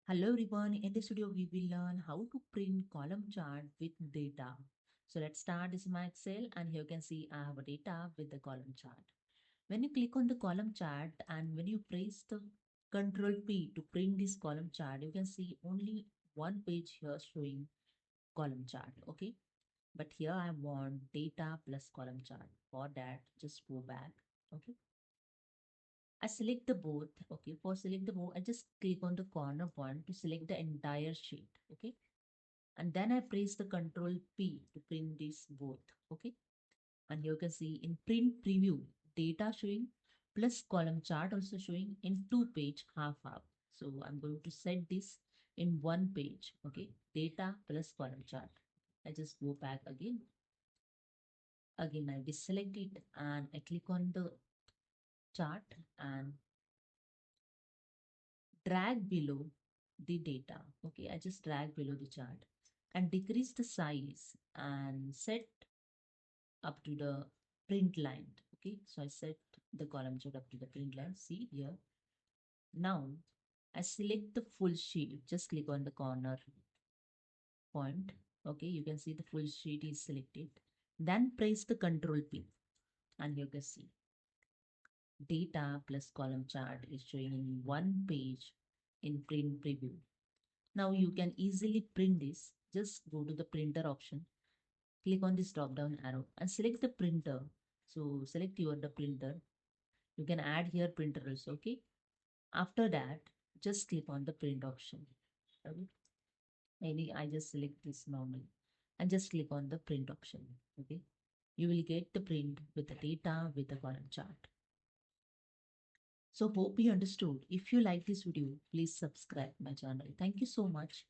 Hello everyone, in this video we will learn how to print column chart with data. So let's start. This is my Excel and here you can see I have a data with the column chart. When you click on the column chart and when you press the Control P to print this column chart, you can see only one page here showing column chart. Okay, but here I want data plus column chart. For that, just go back. Okay, I select the both. Okay, for select the both, I just click on the corner one to select the entire sheet. Okay, and then I press the Control P to print this both. Okay, and here you can see in print preview, data showing plus column chart also showing in 2 page half. So I'm going to set this in 1 page. Okay, data plus column chart. I just go back again. Again, I deselect it and I click on the chart and drag below the data. Okay, I just drag below the chart and decrease the size and set up to the print line. Okay, so I set the column chart up to the print line. See here. Now I select the full sheet. Just click on the corner point. Okay, you can see the full sheet is selected. Then press the Control P and you can see data plus column chart is showing in 1 page in print preview. Now you can easily print this. Just go to the printer option, click on this drop down arrow and select the printer. So select the printer. You can add here printer also. Okay. After that, just click on the print option. Okay. Maybe I just select this normal and just click on the print option. Okay. You will get the print with the data with the column chart. So hope you understood. If you like this video, please subscribe my channel. Thank you so much.